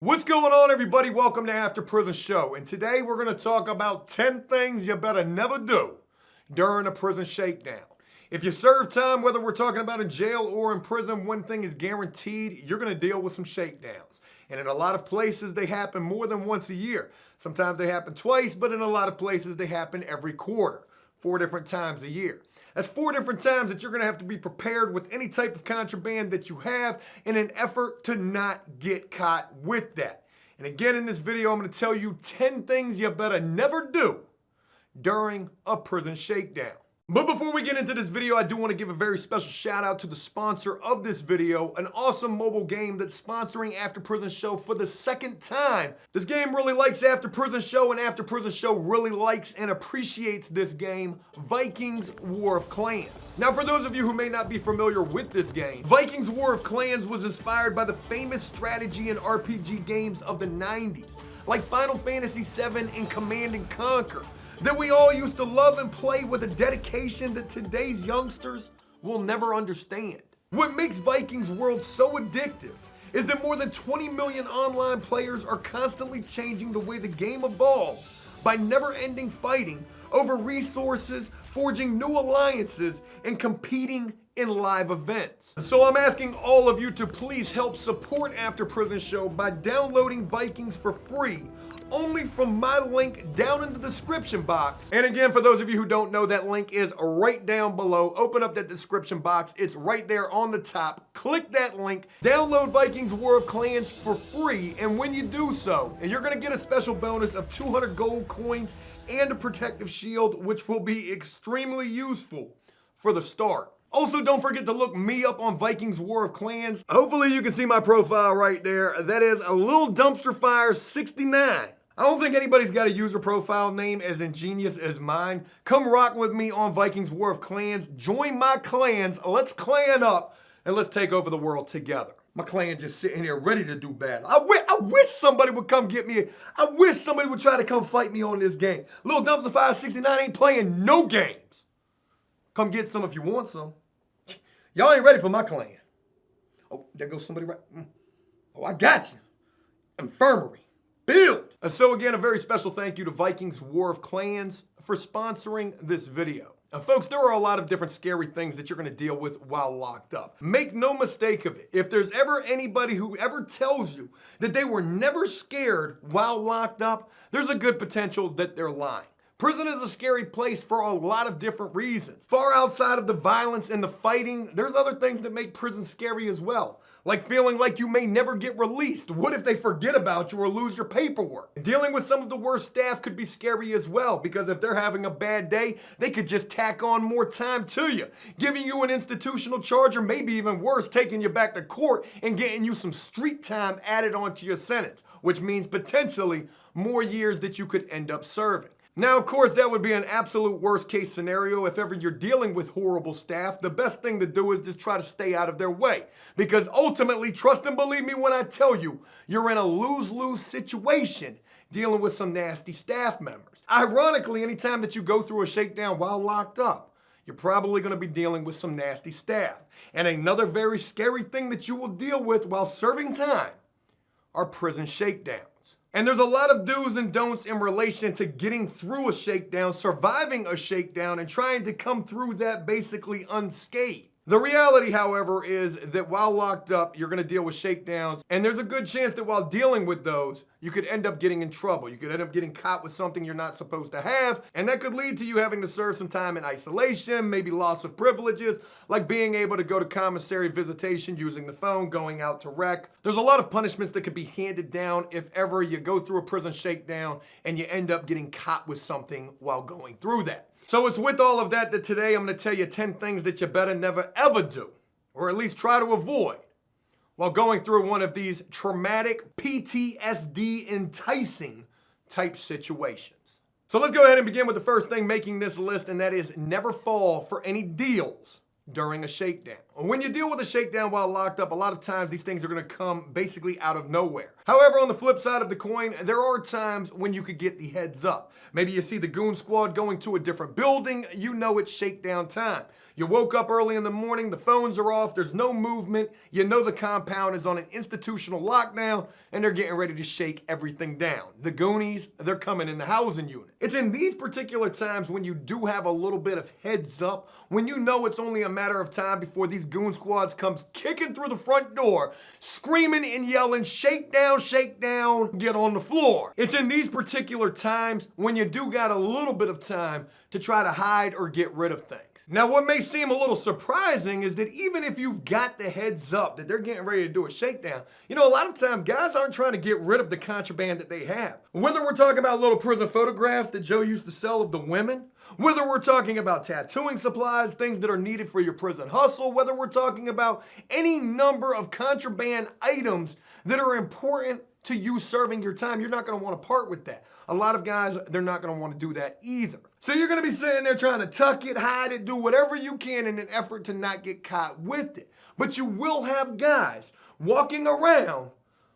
What's going on, everybody? Welcome to After Prison Show. And today we're going to talk about 10 things you better never do during a prison shakedown. If you serve time, whether we're talking about in jail or in prison, one thing is guaranteed: you're going to deal with some shakedowns. And in a lot of places, they happen more than once a year. Sometimes they happen twice, but in a lot of places, they happen every quarter, 4 different times a year. That's 4 different times that you're going to have to be prepared with any type of contraband that you have in an effort to not get caught with that. And again, in this video, I'm going to tell you 10 things you better never do during a prison shakedown. But before we get into this video, I do want to give a very special shout out to the sponsor of this video, an awesome mobile game that's sponsoring After Prison Show for the second time. This game really likes After Prison Show, and After Prison Show really likes and appreciates this game, Vikings War of Clans. Now, for those of you who may not be familiar with this game, Vikings War of Clans was inspired by the famous strategy and RPG games of the 90s, like Final Fantasy VII and Command & Conquer, that we all used to love and play with a dedication that today's youngsters will never understand. What makes Vikings World so addictive is that more than 20 million online players are constantly changing the way the game evolves by never-ending fighting over resources, forging new alliances, and competing in live events. So I'm asking all of you to please help support After Prison Show by downloading Vikings for free, only from my link down in the description box. And again, for those of you who don't know, that link is right down below. Open up that description box. It's right there on the top. Click that link. Download Vikings War of Clans for free. And when you do so, you're going to get a special bonus of 200 gold coins and a protective shield, which will be extremely useful for the start. Also, don't forget to look me up on Vikings War of Clans. Hopefully you can see my profile right there. That is a Little Dumpster Fire 69. I don't think anybody's got a user profile name as ingenious as mine. Come rock with me on Vikings War of Clans. Join my clans. Let's clan up and let's take over the world together. My clan just sitting here ready to do battle. I wish somebody would come get me. I wish somebody would try to come fight me on this game. Little Dumpster Fire 69 ain't playing no games. Come get some if you want some. Y'all ain't ready for my clan. Oh, there goes somebody right. Oh, I got you. Infirmary. Build. And so again, a very special thank you to Vikings War of Clans for sponsoring this video. Now, folks, there are a lot of different scary things that you're going to deal with while locked up. Make no mistake of it. If there's ever anybody who ever tells you that they were never scared while locked up, there's a good potential that they're lying. Prison is a scary place for a lot of different reasons. Far outside of the violence and the fighting, there's other things that make prison scary as well. Like feeling like you may never get released. What if they forget about you or lose your paperwork? Dealing with some of the worst staff could be scary as well, because if they're having a bad day, they could just tack on more time to you, giving you an institutional charge, or maybe even worse, taking you back to court and getting you some street time added onto your sentence, which means potentially more years that you could end up serving. Now, of course, that would be an absolute worst case scenario. If ever you're dealing with horrible staff, the best thing to do is just try to stay out of their way. Because ultimately, trust and believe me when I tell you, you're in a lose-lose situation dealing with some nasty staff members. Ironically, anytime that you go through a shakedown while locked up, you're probably going to be dealing with some nasty staff. And another very scary thing that you will deal with while serving time are prison shakedowns. And there's a lot of do's and don'ts in relation to getting through a shakedown, surviving a shakedown, and trying to come through that basically unscathed. The reality, however, is that while locked up, you're going to deal with shakedowns, and there's a good chance that while dealing with those, you could end up getting in trouble. You could end up getting caught with something you're not supposed to have, and that could lead to you having to serve some time in isolation, maybe loss of privileges, like being able to go to commissary visitation using the phone, going out to rec. There's a lot of punishments that could be handed down if ever you go through a prison shakedown and you end up getting caught with something while going through that. So it's with all of that that today I'm going to tell you 10 things that you better never ever do, or at least try to avoid, while going through one of these traumatic PTSD enticing type situations. So let's go ahead and begin with the first thing making this list, and that is never fall for any deals during a shakedown. When you deal with a shakedown while locked up, a lot of times these things are going to come basically out of nowhere. However, on the flip side of the coin, there are times when you could get the heads up. Maybe you see the goon squad going to a different building, you know it's shakedown time. You woke up early in the morning, the phones are off, there's no movement, you know the compound is on an institutional lockdown, and they're getting ready to shake everything down. The Goonies, they're coming in the housing unit. It's in these particular times when you do have a little bit of heads up, when you know it's only a matter of time before these goon squads comes kicking through the front door, screaming and yelling, shakedown, shakedown, get on the floor. It's in these particular times when you do got a little bit of time to try to hide or get rid of things. Now, what may seem a little surprising is that even if you've got the heads up that they're getting ready to do a shakedown, you know, a lot of times guys aren't trying to get rid of the contraband that they have. Whether we're talking about little prison photographs that Joe used to sell of the women, whether we're talking about tattooing supplies, things that are needed for your prison hustle, whether we're talking about any number of contraband items that are important to you serving your time, you're not going to want to part with that. A lot of guys, they're not going to want to do that either. So you're going to be sitting there trying to tuck it, hide it, do whatever you can in an effort to not get caught with it. But you will have guys walking around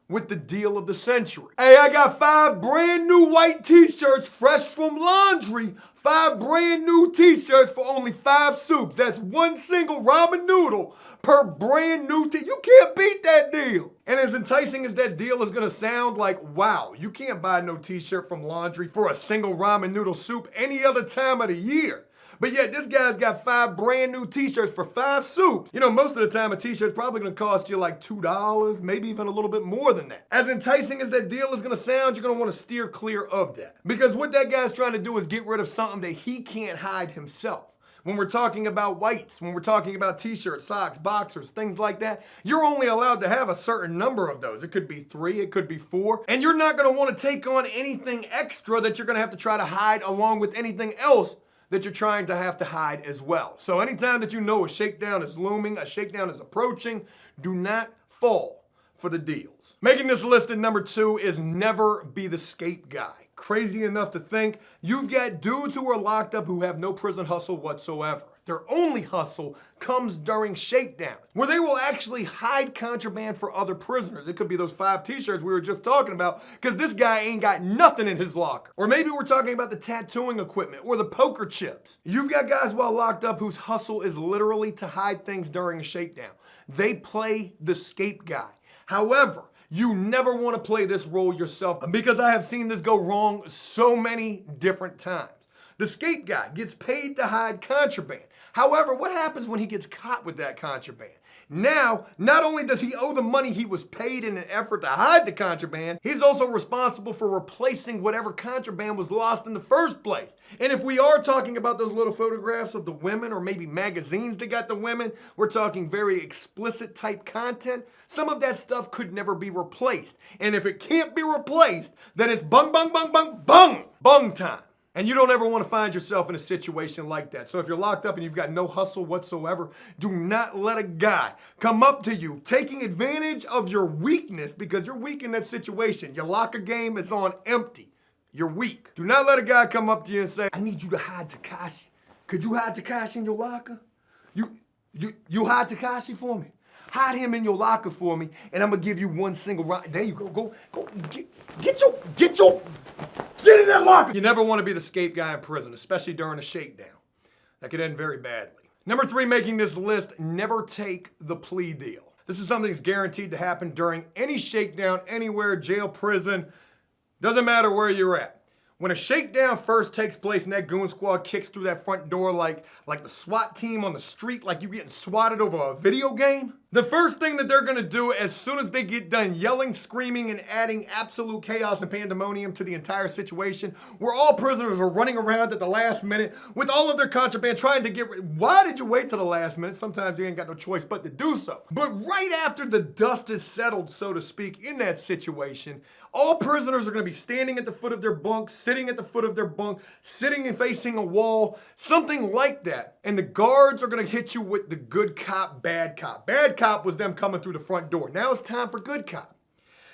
with the deal of the century. Hey, I got 5 brand new white t-shirts fresh from laundry. 5 brand new t-shirts for only 5 soups. That's 1 single ramen noodle per brand new You can't beat that deal. And as enticing as that deal is gonna sound, like, wow, you can't buy no t-shirt from laundry for a single ramen noodle soup any other time of the year. But yet this guy's got 5 brand new t-shirts for 5 soups. You know, most of the time a t-shirt's probably gonna cost you like $2, maybe even a little bit more than that. As enticing as that deal is gonna sound, you're gonna wanna steer clear of that. Because what that guy's trying to do is get rid of something that he can't hide himself. When we're talking about whites, when we're talking about t-shirts, socks, boxers, things like that, you're only allowed to have a certain number of those. It could be 3, it could be 4, and you're not gonna wanna take on anything extra that you're gonna have to try to hide along with anything else that you're trying to have to hide as well. So anytime that you know a shakedown is looming, a shakedown is approaching, do not fall for the deals. Making this list at number 2 is never be the scape guy. Crazy enough to think you've got dudes who are locked up who have no prison hustle whatsoever. Their only hustle comes during shakedown, where they will actually hide contraband for other prisoners. It could be those 5 t-shirts we were just talking about, because this guy ain't got nothing in his locker. Or maybe we're talking about the tattooing equipment or the poker chips. You've got guys while locked up whose hustle is literally to hide things during a shakedown. They play the scape guy. However, you never want to play this role yourself, because I have seen this go wrong so many different times. The scape guy gets paid to hide contraband. However, what happens when he gets caught with that contraband? Now, not only does he owe the money he was paid in an effort to hide the contraband, he's also responsible for replacing whatever contraband was lost in the first place. And if we are talking about those little photographs of the women, or maybe magazines that got the women, we're talking very explicit type content, some of that stuff could never be replaced. And if it can't be replaced, then it's bung, bung, bung, bung, bung, bung time. And you don't ever want to find yourself in a situation like that. So if you're locked up and you've got no hustle whatsoever, do not let a guy come up to you taking advantage of your weakness, because you're weak in that situation. Your locker game is on empty. You're weak. Do not let a guy come up to you and say, I need you to hide Tekashi. Could you hide Tekashi in your locker? You hide Tekashi for me? Hide him in your locker for me, and I'm gonna give you 1 single round. There you go. Get in that locker. You never want to be the scape guy in prison, especially during a shakedown. That could end very badly. Number 3, making this list, never take the plea deal. This is something that's guaranteed to happen during any shakedown, anywhere, jail, prison, doesn't matter where you're at. When a shakedown first takes place and that goon squad kicks through that front door like the SWAT team on the street, like you getting swatted over a video game, the first thing that they're gonna do as soon as they get done yelling, screaming, and adding absolute chaos and pandemonium to the entire situation, where all prisoners are running around at the last minute with all of their contraband trying to get rid. Why did you wait till the last minute? Sometimes you ain't got no choice but to do so. But right after the dust is settled, so to speak, in that situation, all prisoners are gonna be standing at the foot of their bunk, sitting at the foot of their bunk, sitting and facing a wall, something like that. And the guards are gonna hit you with the good cop, bad cop. Bad cop was them coming through the front door. Now it's time for good cop.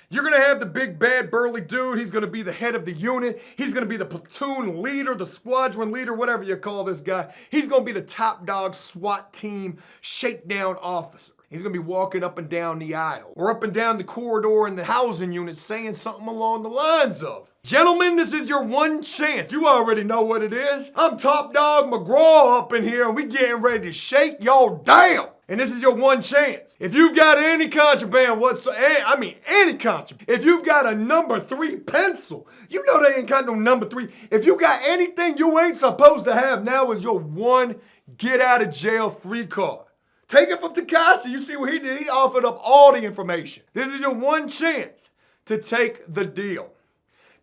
You're going to have the big, bad, burly dude. He's going to be the head of the unit. He's going to be the platoon leader, the squadron leader, whatever you call this guy. He's going to be the top dog SWAT team shakedown officer. He's going to be walking up and down the aisle or up and down the corridor in the housing unit saying something along the lines of, "Gentlemen, this is your one chance." You already know what it is. I'm Top Dog McGraw up in here and we getting ready to shake y'all down. And this is your one chance. If you've got any contraband whatsoever, I mean any contraband, if you've got a number 3 pencil, you know they ain't got no number 3. If you got anything you ain't supposed to have, now is your one get out of jail free card. Take it from Takashi. You see what he did? He offered up all the information. This is your one chance to take the deal.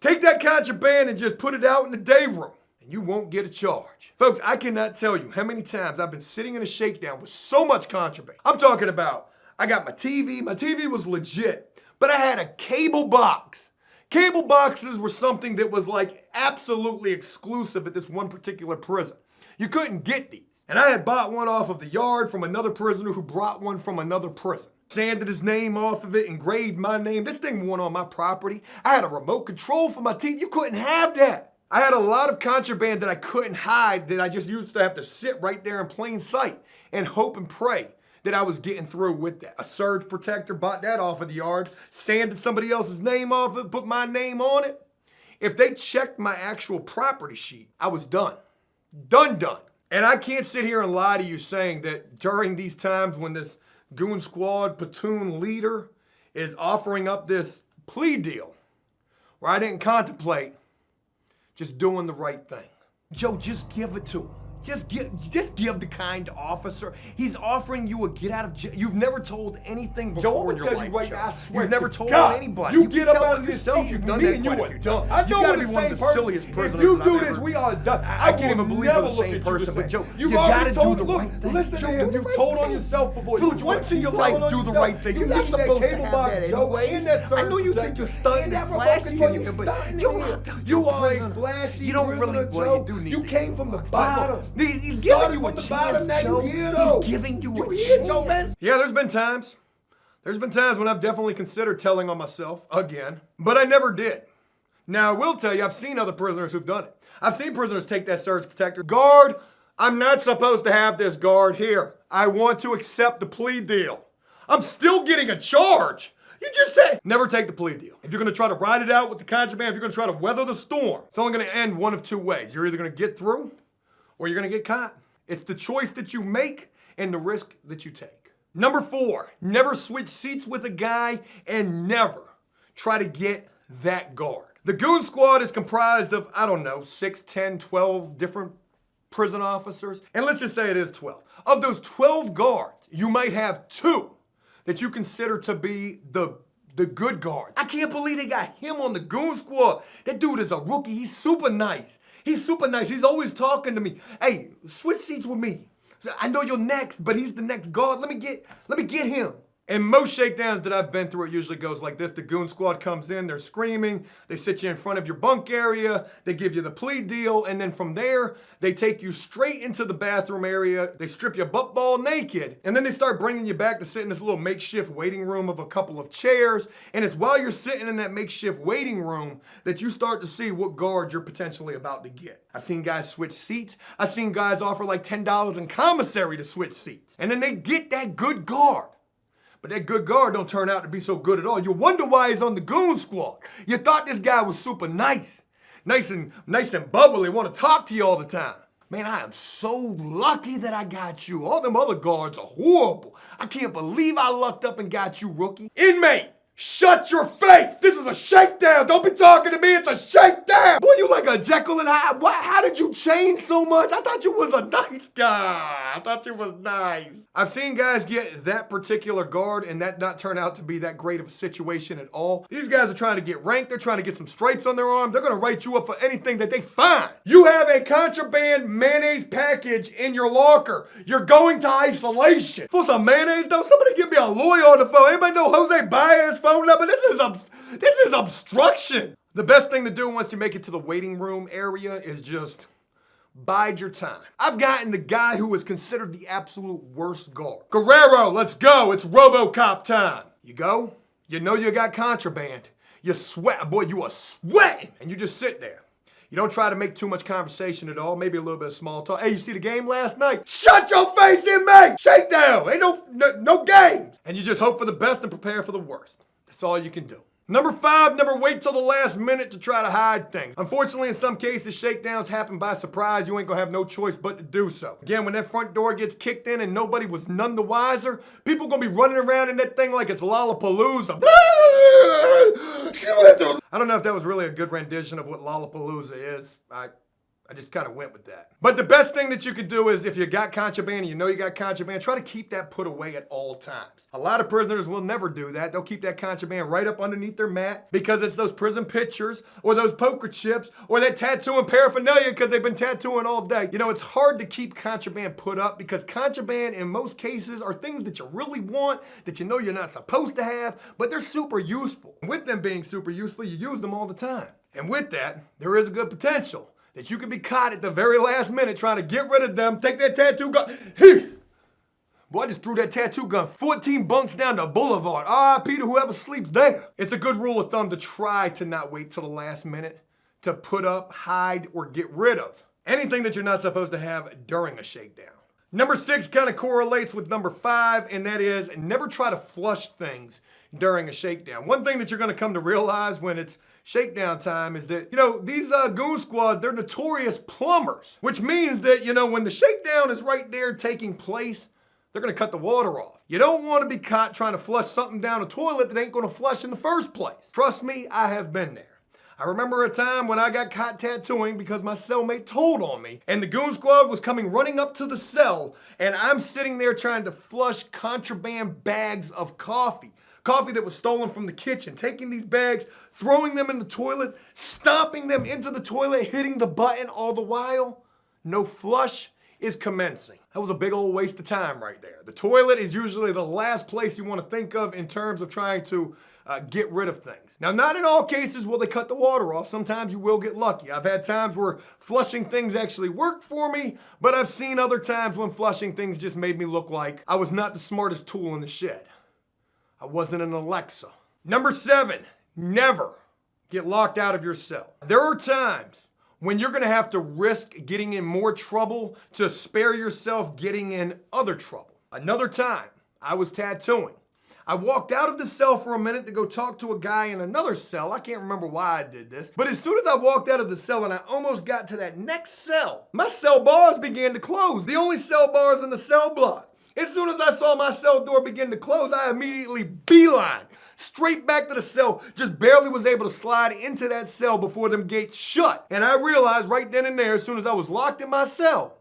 Take that contraband and just put it out in the day room, and you won't get a charge. Folks, I cannot tell you how many times I've been sitting in a shakedown with so much contraband. I'm talking about, I got my TV. My TV was legit, but I had a cable box. Cable boxes were something that was like absolutely exclusive at this one particular prison. You couldn't get these. And I had bought one off of the yard from another prisoner who brought one from another prison. Sanded his name off of it, engraved my name. This thing went on my property. I had a remote control for my TV. You couldn't have that. I had a lot of contraband that I couldn't hide, that I just used to have to sit right there in plain sight and hope and pray that I was getting through with that. A surge protector, bought that off of the yard, sanded somebody else's name off it, put my name on it. If they checked my actual property sheet, I was done. Done. And I can't sit here and lie to you saying that during these times when this goon squad platoon leader is offering up this plea deal where I didn't contemplate just doing the right thing. Joe, just give it to him. Just give the kind officer. He's offering you a get out of jail. You've never told anything before in your life, right Joe. now, I swear You've never to told God, anybody. you get up tell on yourself. seat, You've done me that and you quite a are few done. times. I know You gotta we're be the one of the same person. silliest prisoners If you that do I've this, ever we are done. I can't even believe we're the look same at person, but Joe, You've you already gotta told, do the look, right thing. Listen to Joe, him. do the You've right told on thing. yourself before. For once in your life, do the right thing. You're not supposed to have that anyway. I know you think you're stunting and flashy in here, but you are flashy. You don't really, well, you do need You came from the bottom. He's giving you a chance, Joe. He's giving you a chance. Yeah, there's been times. There's been times when I've definitely considered telling on myself again, but I never did. Now, I will tell you, I've seen other prisoners who've done it. I've seen prisoners take that surge protector. Guard, I'm not supposed to have this, guard. Here, I want to accept the plea deal. I'm still getting a charge. You just said, never take the plea deal. If you're going to try to ride it out with the contraband, if you're going to try to weather the storm, it's only going to end one of two ways. You're either going to get through or you're going to get caught. It's the choice that you make and the risk that you take. Number 4, never switch seats with a guy and never try to get that guard. The goon squad is comprised of, 6, 10, 12 different prison officers. And let's just say it is 12. Of those 12 guards, you might have 2 that you consider to be the good guard. I can't believe they got him on the goon squad. That dude is a rookie. He's super nice. He's always talking to me. Hey, switch seats with me. I know you're next, but he's the next guard. Let me get him. And most shakedowns that I've been through, it usually goes like this. The goon squad comes in, they're screaming, they sit you in front of your bunk area, they give you the plea deal, and then from there, they take you straight into the bathroom area, they strip you butt ball naked, and then they start bringing you back to sit in this little makeshift waiting room of a couple of chairs, and it's while you're sitting in that makeshift waiting room that you start to see what guard you're potentially about to get. I've seen guys switch seats. I've seen guys offer like $10 in commissary to switch seats, and then they get that good guard. But that good guard don't turn out to be so good at all. You wonder why he's on the goon squad. You thought this guy was super nice and bubbly, want to talk to you all the time. Man, I am so lucky that I got you. All them other guards are horrible. I can't believe I lucked up and got you, rookie. Inmate, shut your face. This is a shakedown. Don't be talking to me. It's a shakedown. Boy, you like a Jekyll and Hyde. How did you change so much? I thought you was a nice guy. I thought you was nice. I've seen guys get that particular guard and that not turn out to be that great of a situation at all. These guys are trying to get ranked. They're trying to get some stripes on their arm. They're going to write you up for anything that they find. You have a contraband mayonnaise package in your locker. You're going to isolation. For some mayonnaise, though, somebody give me a lawyer on the phone. Anybody know Jose Baez's phone number? This is obstruction. The best thing to do once you make it to the waiting room area is just bide your time. I've gotten the guy who is considered the absolute worst guard. Guerrero, let's go. It's RoboCop time. You go, You know you got contraband. You sweat, boy, you are sweating, and you just sit there. You don't try to make too much conversation at all, maybe a little bit of small talk. Hey, you see the game last night? Shut your face in, mate! Shakedown! Ain't no games! And you just hope for the best and prepare for the worst. That's all you can do. Number 5, never wait till the last minute to try to hide things. Unfortunately, in some cases, shakedowns happen by surprise. You ain't gonna have no choice but to do so. Again, when that front door gets kicked in and nobody was none the wiser, people gonna be running around in that thing like it's Lollapalooza. I don't know if that was really a good rendition of what Lollapalooza is. I just kind of went with that. But the best thing that you could do is if you got contraband and you know you got contraband, try to keep that put away at all times. A lot of prisoners will never do that. They'll keep that contraband right up underneath their mat because it's those prison pictures or those poker chips or that tattooing paraphernalia because they've been tattooing all day. You know, it's hard to keep contraband put up because contraband in most cases are things that you really want, that you know you're not supposed to have, but they're super useful. And with them being super useful, you use them all the time. And with that, there is a good potential that you could be caught at the very last minute trying to get rid of them, take that tattoo gun. Boy, I just threw that tattoo gun 14 bunks down the boulevard. R.I.P. to whoever sleeps there. It's a good rule of thumb to try to not wait till the last minute to put up, hide, or get rid of anything that you're not supposed to have during a shakedown. Number 6 kind of correlates with number 5, and that is never try to flush things during a shakedown. One thing that you're gonna come to realize when it's shakedown time is that, you know, these goon squad, they're notorious plumbers, which means that, you know, when the shakedown is right there taking place, they're gonna cut the water off. You don't wanna be caught trying to flush something down a toilet that ain't gonna flush in the first place. Trust me, I have been there. I remember a time when I got caught tattooing because my cellmate told on me, and the goon squad was coming running up to the cell, and I'm sitting there trying to flush contraband bags of coffee that was stolen from the kitchen, taking these bags, throwing them in the toilet, stomping them into the toilet, hitting the button all the while. No flush is commencing. That was a big old waste of time right there. The toilet is usually the last place you want to think of in terms of trying to get rid of things. Now, not in all cases will they cut the water off. Sometimes you will get lucky. I've had times where flushing things actually worked for me, but I've seen other times when flushing things just made me look like I was not the smartest tool in the shed. I wasn't an Alexa. Number 7, never get locked out of your cell. There are times when you're gonna have to risk getting in more trouble to spare yourself getting in other trouble. Another time, I was tattooing. I walked out of the cell for a minute to go talk to a guy in another cell. I can't remember why I did this. But as soon as I walked out of the cell and I almost got to that next cell, my cell bars began to close. The only cell bars in the cell block. As soon as I saw my cell door begin to close, I immediately beeline straight back to the cell, just barely was able to slide into that cell before them gates shut. And I realized right then and there, as soon as I was locked in my cell,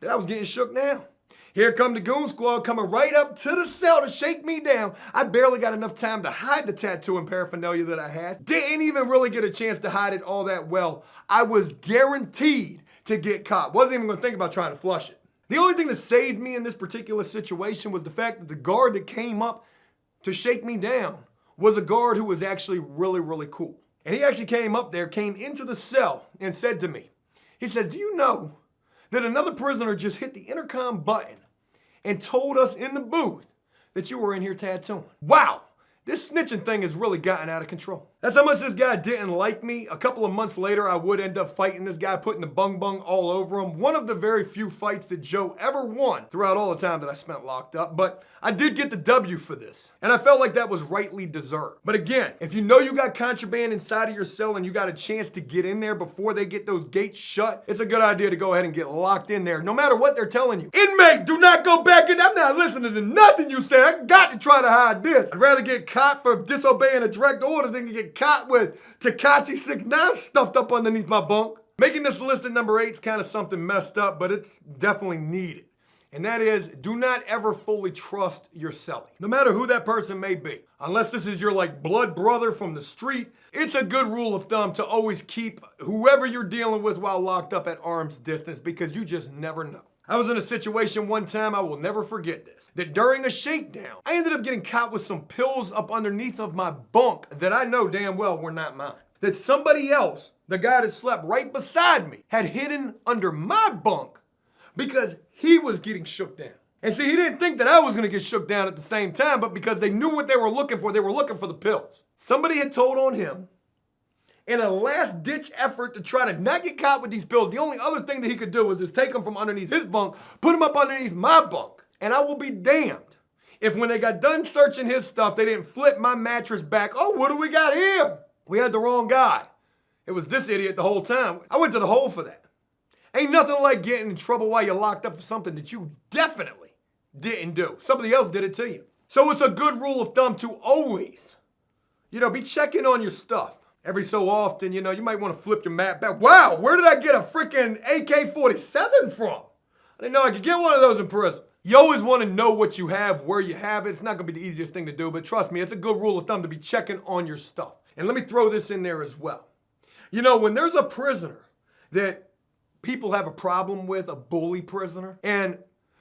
that I was getting shook down. Here come the goon squad coming right up to the cell to shake me down. I barely got enough time to hide the tattoo and paraphernalia that I had. Didn't even really get a chance to hide it all that well. I was guaranteed to get caught. Wasn't even gonna think about trying to flush it. The only thing that saved me in this particular situation was the fact that the guard that came up to shake me down was a guard who was actually really, really cool. And he actually came up there, came into the cell and said to me, he said, "Do you know that another prisoner just hit the intercom button and told us in the booth that you were in here tattooing?" Wow, this snitching thing has really gotten out of control. That's how much this guy didn't like me. A couple of months later, I would end up fighting this guy, putting the bung bung all over him. One of the very few fights that Joe ever won throughout all the time that I spent locked up. But I did get the W for this, and I felt like that was rightly deserved. But again, if you know you got contraband inside of your cell and you got a chance to get in there before they get those gates shut, it's a good idea to go ahead and get locked in there, no matter what they're telling you. Inmate, do not go back in. I'm not listening to nothing you say. I got to try to hide this. I'd rather get caught for disobeying a direct order than to get caught with Tekashi 6ix9ine stuffed up underneath my bunk. Making this list at number 8 is kind of something messed up, but it's definitely needed. And that is, do not ever fully trust your cellie, no matter who that person may be. Unless this is your like blood brother from the street, it's a good rule of thumb to always keep whoever you're dealing with while locked up at arm's distance, because you just never know. I was in a situation one time, I will never forget this, that during a shakedown, I ended up getting caught with some pills up underneath of my bunk that I know damn well were not mine. That somebody else, the guy that slept right beside me, had hidden under my bunk because he was getting shook down. And see, he didn't think that I was gonna get shook down at the same time, but because they knew what they were looking for the pills. Somebody had told on him in a last-ditch effort to try to not get caught with these pills. The only other thing that he could do was just take them from underneath his bunk, put them up underneath my bunk. And I will be damned if when they got done searching his stuff, they didn't flip my mattress back. Oh, what do we got here? We had the wrong guy. It was this idiot the whole time. I went to the hole for that. Ain't nothing like getting in trouble while you're locked up for something that you definitely didn't do. Somebody else did it to you. So it's a good rule of thumb to always, be checking on your stuff. Every so often, you might want to flip your mat back. Wow, where did I get a freaking AK-47 from? I didn't know I could get one of those in prison. You always want to know what you have, where you have it. It's not going to be the easiest thing to do, but trust me, it's a good rule of thumb to be checking on your stuff. And let me throw this in there as well. When there's a prisoner that people have a problem with, a bully prisoner, and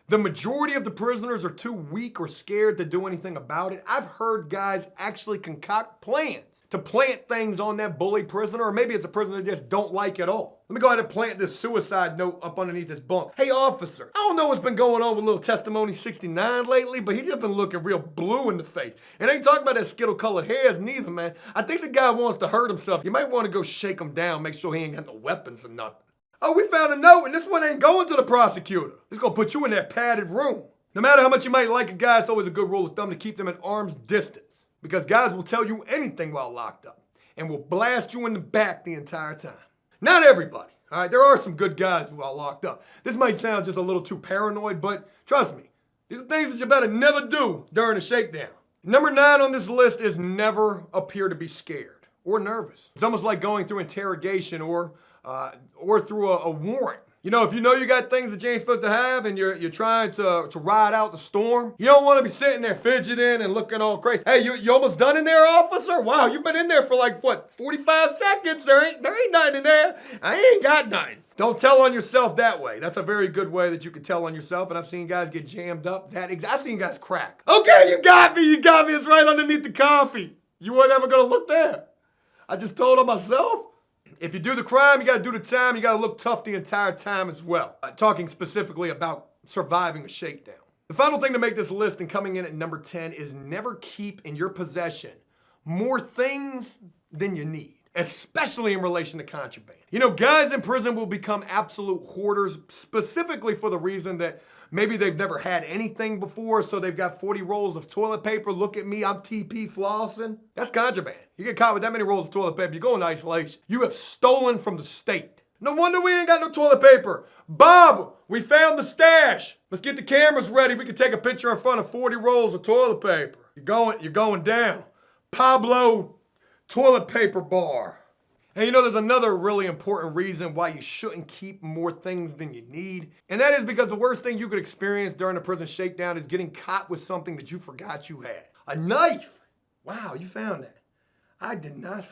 the majority of the prisoners are too weak or scared to do anything about it, I've heard guys actually concoct plans to plant things on that bully prisoner, or maybe it's a prisoner they just don't like at all. Let me go ahead and plant this suicide note up underneath his bunk. Hey, officer, I don't know what's been going on with little Testimony 69 lately, but he's just been looking real blue in the face. And I ain't talking about that skittle-colored hairs neither, man. I think the guy wants to hurt himself. You might want to go shake him down, make sure he ain't got no weapons or nothing. Oh, we found a note, and this one ain't going to the prosecutor. It's gonna put you in that padded room. No matter how much you might like a guy, it's always a good rule of thumb to keep them at arm's distance. Because guys will tell you anything while locked up and will blast you in the back the entire time. Not everybody, all right? There are some good guys while locked up. This might sound just a little too paranoid, but trust me, these are things that you better never do during a shakedown. Number 9 on this list is never appear to be scared or nervous. It's almost like going through interrogation or through a warrant. If you know you got things that you ain't supposed to have and you're trying to ride out the storm, you don't want to be sitting there fidgeting and looking all crazy. Hey, you almost done in there, officer? Wow, you've been in there for 45 seconds. There ain't nothing in there. I ain't got nothing. Don't tell on yourself that way. That's a very good way that you can tell on yourself, and I've seen guys get jammed up. I've seen guys crack. Okay, you got me. It's right underneath the coffee. You weren't ever going to look there. I just told on myself. If you do the crime, you got to do the time. You got to look tough the entire time as well. Talking specifically about surviving a shakedown. The final thing to make this list and coming in at number 10 is never keep in your possession more things than you need, especially in relation to contraband. Guys in prison will become absolute hoarders specifically for the reason that maybe they've never had anything before, so they've got 40 rolls of toilet paper. Look at me, I'm TP flossing. That's contraband. You get caught with that many rolls of toilet paper, you go into isolation. You have stolen from the state. No wonder we ain't got no toilet paper. Bob, we found the stash. Let's get the cameras ready. We can take a picture in front of 40 rolls of toilet paper. You're going down. Pablo toilet paper bar. And there's another really important reason why you shouldn't keep more things than you need. And that is because the worst thing you could experience during a prison shakedown is getting caught with something that you forgot you had. A knife. Wow, you found that. I did not.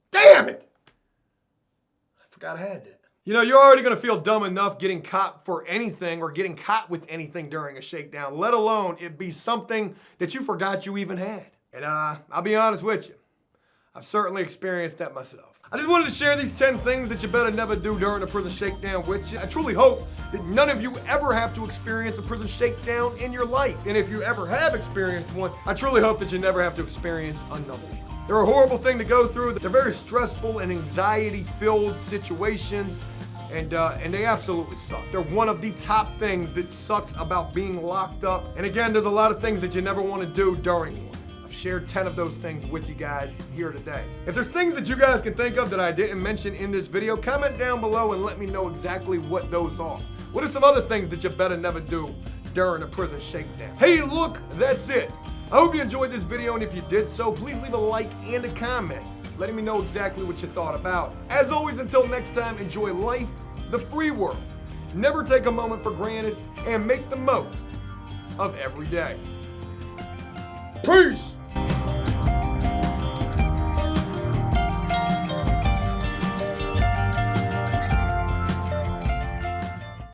Damn it. I forgot I had that. You're already going to feel dumb enough getting caught for anything or getting caught with anything during a shakedown, let alone it be something that you forgot you even had. And I'll be honest with you. I've certainly experienced that myself. I just wanted to share these 10 things that you better never do during a prison shakedown with you. I truly hope that none of you ever have to experience a prison shakedown in your life. And if you ever have experienced one, I truly hope that you never have to experience another one. They're a horrible thing to go through. They're very stressful and anxiety-filled situations, and they absolutely suck. They're one of the top things that sucks about being locked up. And again, there's a lot of things that you never want to do during one. Shared 10 of those things with you guys here today. If there's things that you guys can think of that I didn't mention in this video, comment down below and let me know exactly what those are. What are some other things that you better never do during a prison shakedown? Hey, look, that's it. I hope you enjoyed this video, and if you did so, please leave a like and a comment, letting me know exactly what you thought about it. As always, until next time, enjoy life, the free world. Never take a moment for granted, and make the most of every day. Peace!